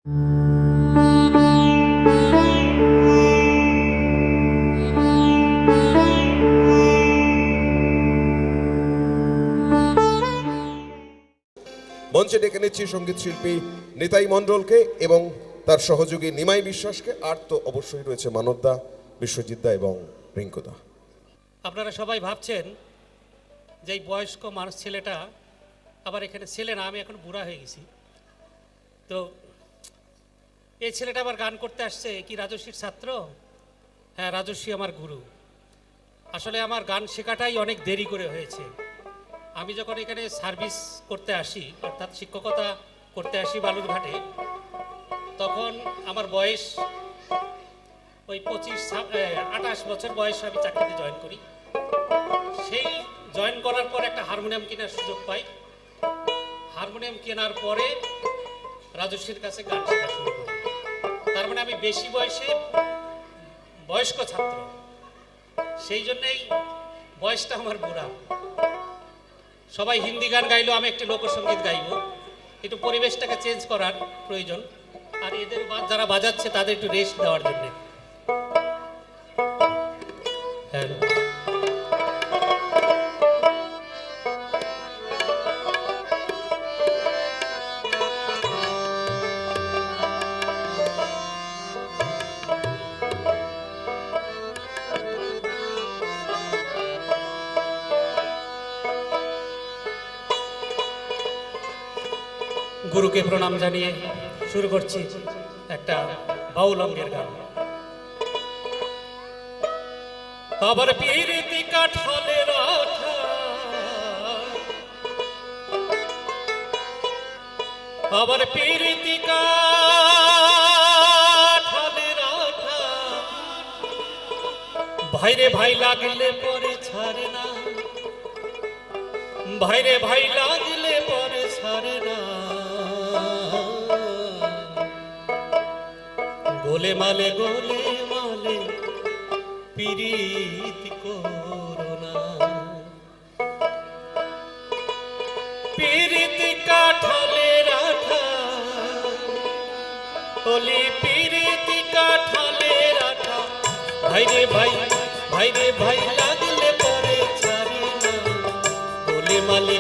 মঞ্চে ডেকে নিচ্ছি সঙ্গীত শিল্পী নিতাই মণ্ডলকে এবং তার সহযোগী নিমাই বিশ্বাসকে। আর তো অবশ্যই রয়েছে মানবদা, বিশ্বজিৎদা এবং রিঙ্কুদা। আপনারা সবাই ভাবছেন যে এই বয়স্ক মানুষ ছেলেটা আবার এখানে ছেলে না, আমি এখন বুড়া হয়ে গেছি, তো এই ছেলেটা আবার গান করতে আসছে। কি রাজস্বীর ছাত্র? হ্যাঁ, রাজস্বী আমার গুরু। আসলে আমার গান শেখাটাই অনেক দেরি করে হয়েছে। আমি যখন এখানে সার্ভিস করতে আসি, অর্থাৎ শিক্ষকতা করতে আসি বালুরঘাটে, তখন আমার বয়স ওই 28 বছর বয়সে আমি চাকরিতে জয়েন করি। সেই জয়েন করার পর একটা হারমোনিয়াম কেনার সুযোগ পাই। হারমোনিয়াম কেনার পরে রাজস্বীর কাছে গান শেখা শুরু করি। তার মানে আমি বেশি বয়সে বয়স্ক ছাত্র, সেই জন্যেই বয়সটা আমার বুড়া। সবাই হিন্দি গান গাইলো, আমি একটি লোকসঙ্গীত গাইব। একটু পরিবেশটাকে চেঞ্জ করার প্রয়োজন, আর এদের যারা বাজাচ্ছে তাদের একটু রেস্ট দেওয়ার জন্যে। হ্যালো, গুরুকে প্রণাম জানিয়ে শুরু করছি একটা বাউল অঙ্গের গান। আবার পিরিতি কাঠালের আঠা, আবার পিরিতি কাঠালের আঠা, ভাইরে ভাই লাগলে পরে ছাড়ে না, ভাইরে ভাই লাগলে পরে ছাড়ে না। গোলে মালে পিরিতি করোনা, পিরিতি কাঠালের আঠা, বলি পিরিতি কাঠালের আঠা, ভাইরে ভাই লাগলে পরে ছাড়ে না। গোলে মালে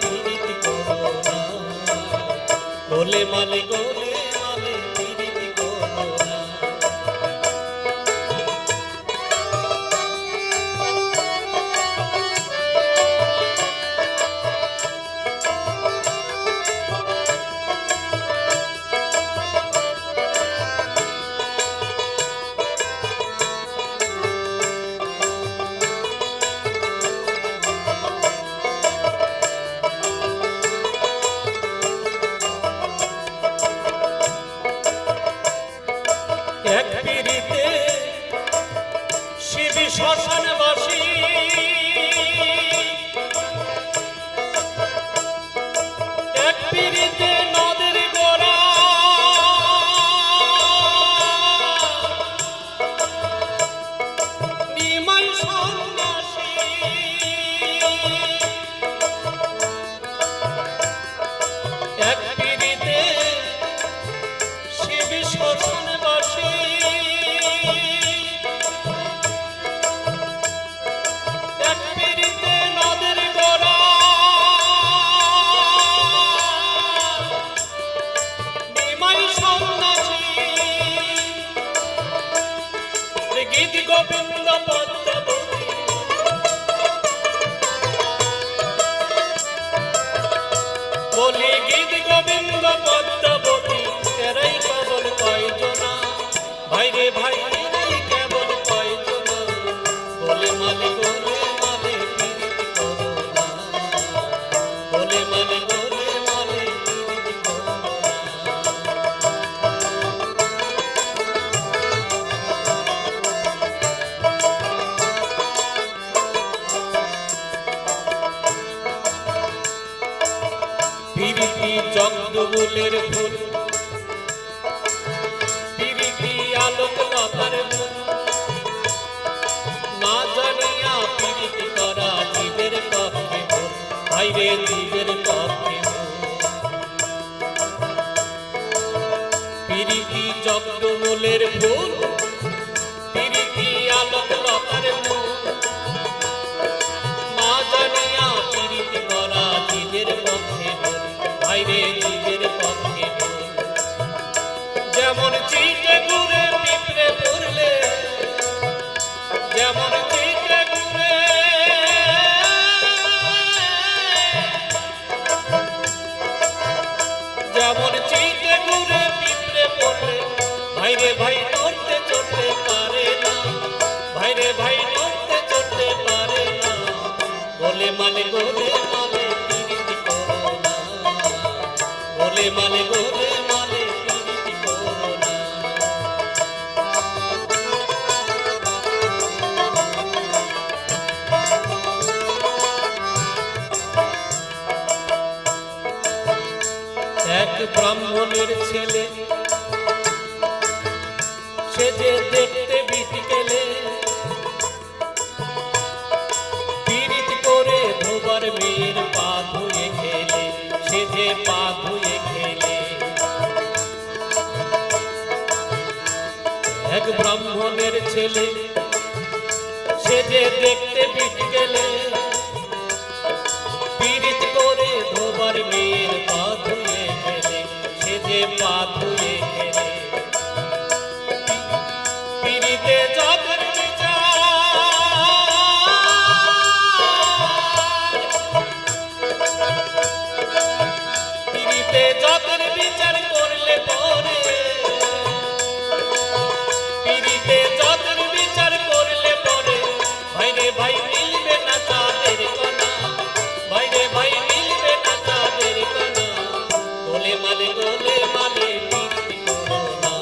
পিরিতি করোনা, গোলে মালে পিরিতি করোনা। এক পিরিতে শিবি শ্মশানবাসী, এক পিরিতে নদের গোড়া, নিমাই সন্ন্যাসী, এক পিরিতে শিবি শ্মশানবাসী, এক পিরিতে নদের গোড়া, নিমাই সন্ন্যাসী, গীত গোবিন্দ পদ্মবতী, বলি গীত গোবিন্দ পদ্মবতী, এরাই কেবল কয়জনা, ভাইরে ভাই কেবল কয়জনা। গোলে মালে পিরিতি করোনা, গোলে মালে পিরিতি করোনা। পিরিতি জগদুলের ফুল, পিরিতি আলোক লতার ফুল, না জানিয়া পিরিতি করা জীবের পক্ষে ভুল, ভাইরে জীবের পক্ষে ভুল। পিরিতি জগদমূলের ফুল, পিরিতি আলোক লতার মূল, না জানিয়া পিরিতি করা জীবের পক্ষে ভুল, ভাইরে জীবের পক্ষে ভুল। যেমন চিটে ঘুরে পিঁপড়ে পড়লে, যেমন চিটে ঘুরে যেমন চিটে ঘুরে পিঁপড়ে পড়লে, ভাইরে ভাই নড়তে চড়তে পারে না, ভাইরে ভাই নড়তে চড়তে পারে না। গোলে মালে পিরিতি করো না, গোলে মালে পিরিতি করো না। এক ব্রাহ্মণের ছেলে, সে যে দেখতে বিটিকেলে, পীড়িত করে ধোবার মেয়ের পা ধুয়ে খেলে, সে যে পা ধুয়ে খেলে। এক ব্রাহ্মণের ছেলে, সে যে দেখতে বিটিকেলে, পীড়িত করে ধোবার মেয়ের পা ধুয়ে খেলে, সে যে পা ধুয়ে খেলে। পীড়িতে যখন পীড়িতে যখন বিচার করলে পরে, পীড়িতে যখন বিচার করলে পরে, ভাইরে ভাই মিলবে না তাদের কণা, ভাইরে ভাই মিলবে না তাদের কণা। গোলে মালে পিরিতি করো না,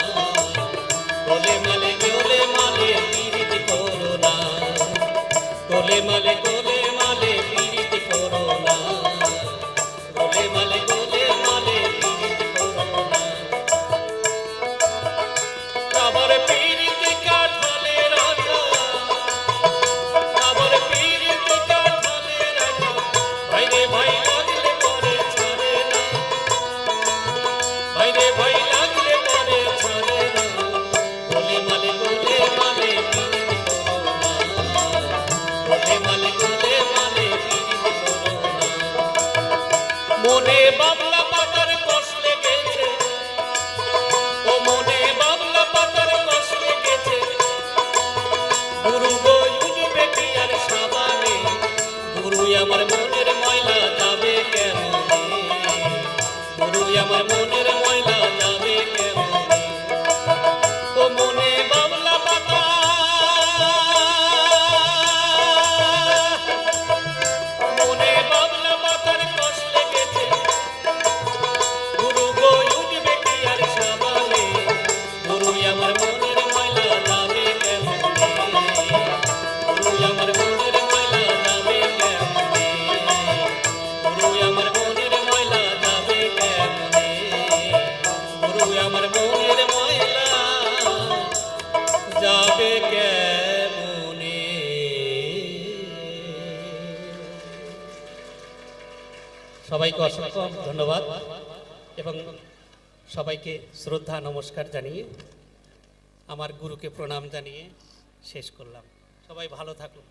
গোলে মালে পিরিতি করো না, গোলে মালে পিরিতি করো না, গোলে মালে পিরিতি করো না। আবার পিরিতি কাঠালে রাখা, আবার পিরিতি কাঠালে রাখা, ভাইরে ভাই লাগলে পরে ছাড়ে না, ভাইরে ভাই লাগলে পরে ছাড়ে না। গোলে মালে পিরিতি করো না, গোলে মালে পিরিতি করো না। মনে বাবলা পাতার কষ লেগেছে, ও মনে বাবলা পাতার কষ লেগেছে, গুরু গো উঠবে কি আর সাবানে, গুরু আমার মনের ময়লা যাবে কেমনে, গুরু আমার মনের ময়লা যাবে কেমনে। ও মনে বাবলা পাতা, মনে বাবলা পাতার কষ লেগেছে, গুরু গো উঠবে কি আর সাবানে, গুরু আমার মনের ময়লা যাবে কেমনে, গুরু আমার মনের ময়লা যাবে কেমনে, গুরু আমার মনের ময়লা যাবে কেমনে, গুরু আমার মনের ময়লা যাবে কেমনে। সবাইকে অসংখ্য ধন্যবাদ এবং সবাইকে শ্রদ্ধা নমস্কার জানিয়ে আমার গুরুকে প্রণাম জানিয়ে শেষ করলাম। সবাই ভালো থাকুন।